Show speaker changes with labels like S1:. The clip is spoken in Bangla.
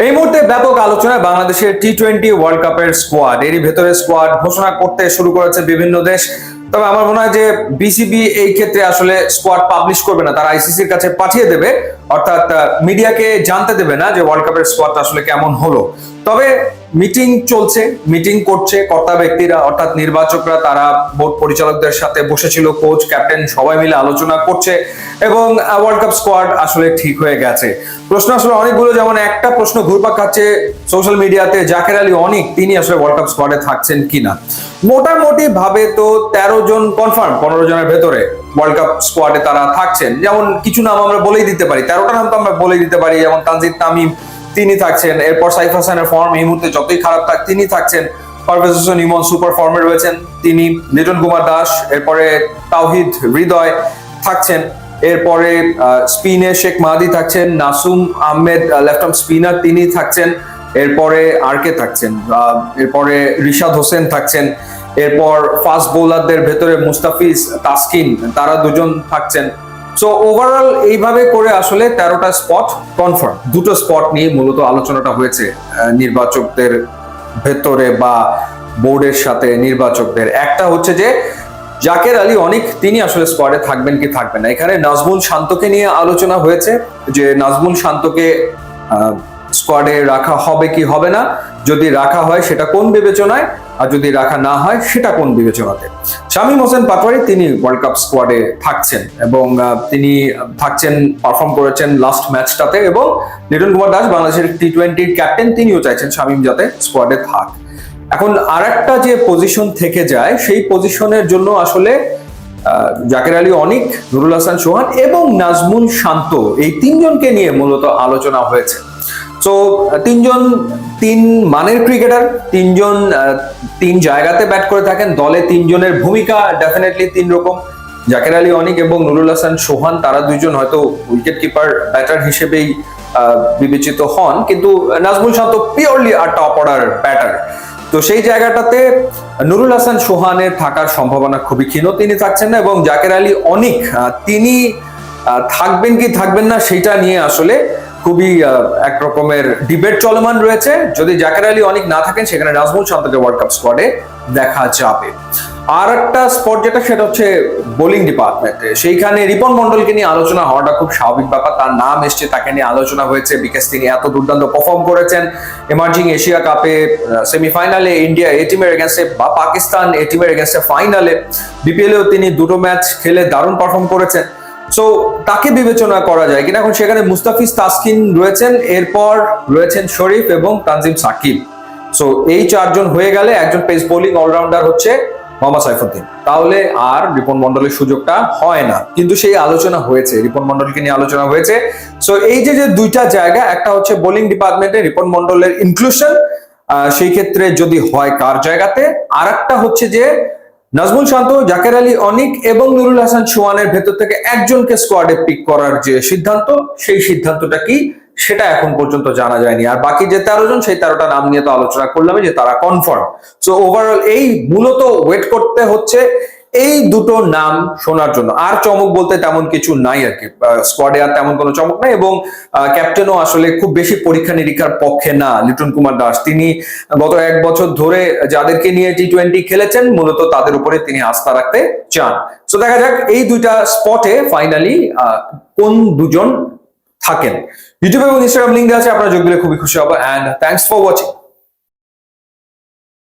S1: এই মুহূর্তে ব্যাপক আলোচনায় বাংলাদেশের টি-20 ওয়ার্ল্ড কাপের স্কোয়াড, এরই ভেতরে স্কোয়াড ঘোষণা করতে শুরু করেছে বিভিন্ন দেশ। তবে আমার মনে হয় যে বিসিবি এই ক্ষেত্রে আসলে স্কোয়াড পাবলিশ করবে না, তারা আইসিসির কাছে পাঠিয়ে দেবে, অর্থাৎ মিডিয়াকে জানতে দেবে না যে ওয়ার্ল্ড কাপের স্কোয়াডটা আসলে কেমন হলো। তবে মিটিং চলছে, মিটিং করছে কর্তা ব্যক্তিরা, অর্থাৎ নির্বাচকরা, তারা বোর্ড পরিচালকদের সাথে বসেছিল, কোচ ক্যাপ্টেন সবাই মিলে আলোচনা করছে এবং ওয়ার্ল্ড কাপ স্কোয়াড আসলে ঠিক হয়ে গেছে। প্রশ্ন আসলে অনেকগুলো, যেমন একটা প্রশ্ন ঘুরপাক খাচ্ছে সোশ্যাল মিডিয়াতে, জাকের আলী অনিক তিনি আসলে ওয়ার্ল্ড কাপ স্কোয়াডে থাকছেন কিনা। মোটামুটি ভাবে তো 13 জন কনফার্ম, 15 জনের ভেতরে ওয়ার্ল্ড কাপ স্কোয়াডে তারা থাকছেন। যেমন কিছু নাম আমরা বলেই দিতে পারি, 13টা নাম তো আমরা বলেই দিতে পারি, যেমন তানজিদ তামিম তিনি থাকছেন, এরপর সাইফ হাসানের ফর্ম এই মুহূর্তে যতই খারাপ থাক তিনি থাকছেন, পারভেজ হোসেন ইমন সুপার ফর্মে রয়েছেন তিনি, লিটন কুমার দাস, এরপরে তাওহিদ হৃদয় থাকছেন, এরপরে স্পিনে শেখ মাহাদি থাকছেন, Nasum Ahmed left arm spinner তিনি থাকছেন, এরপরে আর কে থাকছেন, এরপরে রিশাদ হোসেন থাকছেন, এরপর ফাস্ট বোলারদের ভেতরে মুস্তাফিজ, তাসকিন, তারা দুজন থাকছেন। সো ওভারঅল এইভাবে করে আসলে 13টা স্পট কনফার্ম। দুটো স্পট নিয়ে মূলত আলোচনাটা হয়েছে নির্বাচকদের ভেতরে বা বোর্ডের সাথে নির্বাচকদের। একটা হচ্ছে যে জাকের আলী অনিক তিনি আসলে স্কোয়াডে থাকবেন কি থাকবেন না। এখানে নাজমুল শান্তকে নিয়ে আলোচনা হয়েছে যে নাজমুল শান্তকে স্কোয়াডে রাখা হবে কি হবে না, যদি রাখা হয় সেটা কোন বিবেচনায়, আর যদি রাখা না হয় সেটা কোন বিবেচনাতে। শামীম হোসেন পাটোয়ারি তিনি ওয়ার্ল্ড কাপ স্কোয়াডে থাকছেন এবং তিনি থাকছেন, পারফর্ম করেছেন লাস্ট ম্যাচটাতে, এবং লিটন কুমার দাস বাংলাদেশের টি-20 ক্যাপ্টেন তিনিও চাইছেন শামীম যাতে স্কোয়াডে থাক। এখন আরেকটা যে পজিশন থেকে যায় সেই পজিশনের জন্য আসলে জাকের আলী অনিক, নুরুল হাসান সোহান এবং নাজমুল শান্ত এই তিনজনকে নিয়ে মূলত আলোচনা হয়েছে। সো তিনজন তিন মানের ক্রিকেটার, তিনজন তিন জায়গাতে ব্যাট করে থাকেন, দলে তিনজনের ভূমিকা ডেফিনেটলি তিন রকম। জাকের আলী অনিক এবং নুরুল হাসান সোহান তারা দুইজন হয়তো উইকেট কিপার ব্যাটার হিসেবেই বিবেচিত হন, কিন্তু নাজমুল শান্ত পিওরলি আর টপ অর্ডার ব্যাটার। তো সেই জায়গাটাতে নুরুল হাসান সোহানের থাকার সম্ভাবনা খুবই ক্ষীণ, তিনি থাকছেন না। এবং জাকের আলী অনিক তিনি থাকবেন কি থাকবেন না সেটা নিয়ে আসলে খুবই এক রকমের ডিবেট চলমান রয়েছে। যদি জাকের আলী অনিক না থাকেন সেখানে নাজমুল শান্তকে ওয়ার্ল্ড কাপ স্কোয়াডে দেখা যাবে। আর একটা স্পট যেটা, সেটা হচ্ছে বোলিং ডিপার্টমেন্টে, সেইখানে রিপন মন্ডলকে নিয়ে আলোচনা হওয়াটা খুব স্বাভাবিক ব্যাপার। তার নাম এসছে, তাকে নিয়ে আলোচনা হয়েছে বিকজ তিনি এত দুর্দান্ত পারফর্ম করেছেন এমার্জিং এশিয়া কাপে, সেমিফাইনালে ইন্ডিয়া এ টিমের এগেন্স্টে বা পাকিস্তান এ টিমের এগেন্স্টে ফাইনালে, বিপিএলেও তিনি দুটো ম্যাচ খেলে দারুণ পারফর্ম করেছেন। সো তাকে বিবেচনা করা যায় কিনা। এখন সেখানে মুস্তাফিজ, তাসকিন রয়েছেন, এরপর রয়েছেন শরীফ এবং তানজিম সাকিব। সো এই চারজন হয়ে গেলে একজন পেস বোলিং অলরাউন্ডার হচ্ছে মোহাম্মদ সাইফুদ্দিন, তাহলে আর রিপন মন্ডলের সুযোগটা হয় না। কিন্তু সেই আলোচনা হয়েছে, রিপন মন্ডলকে নিয়ে আলোচনা হয়েছে। সো এই যে যে দুইটা জায়গা, একটা হচ্ছে বোলিং ডিপার্টমেন্টে রিপন মন্ডলের ইনক্লুশন, সেই ক্ষেত্রে যদি হয় কার জায়গাতে, আর একটা হচ্ছে যে নাজমুল শান্ত, জাকের আলী অনিক এবং নুরুল হাসান সোহানের ভেতর থেকে একজনকে স্কোয়াডে পিক করার যে সিদ্ধান্ত, সেই সিদ্ধান্তটা কি সেটা এখন পর্যন্ত জানা যায়নি। আর বাকি যে 13 জন, সেই 13টা নাম নিয়ে তো আলোচনা করলাম যে তারা কনফার্ম। সো ওভারঅল এই মূলত ওয়েট করতে হচ্ছে এই দুটো নাম শোনার জন্য। আর চমক বলতে তেমন কিছু নাই আর কি, স্কোয়াডে আর তেমন কোনো চমক নাই। এবং ক্যাপ্টেনও আসলে খুব বেশি পরীক্ষা নিরীক্ষার পক্ষে না। লিটন কুমার দাস তিনি গত 1 বছর ধরে যাদেরকে নিয়ে টি-20 খেলেছেন মূলত তাদের উপরে তিনি আস্থা রাখতে চান। সো দেখা যাক এই দুইটা স্পটে ফাইনালি কোন দুজন থাকেন। ইউটিউব এবং ইনস্টাগ্রাম লিঙ্ক দেওয়া আছে, আপনারা যোগ দিলে খুবই খুশি হবো। And thanks for watching.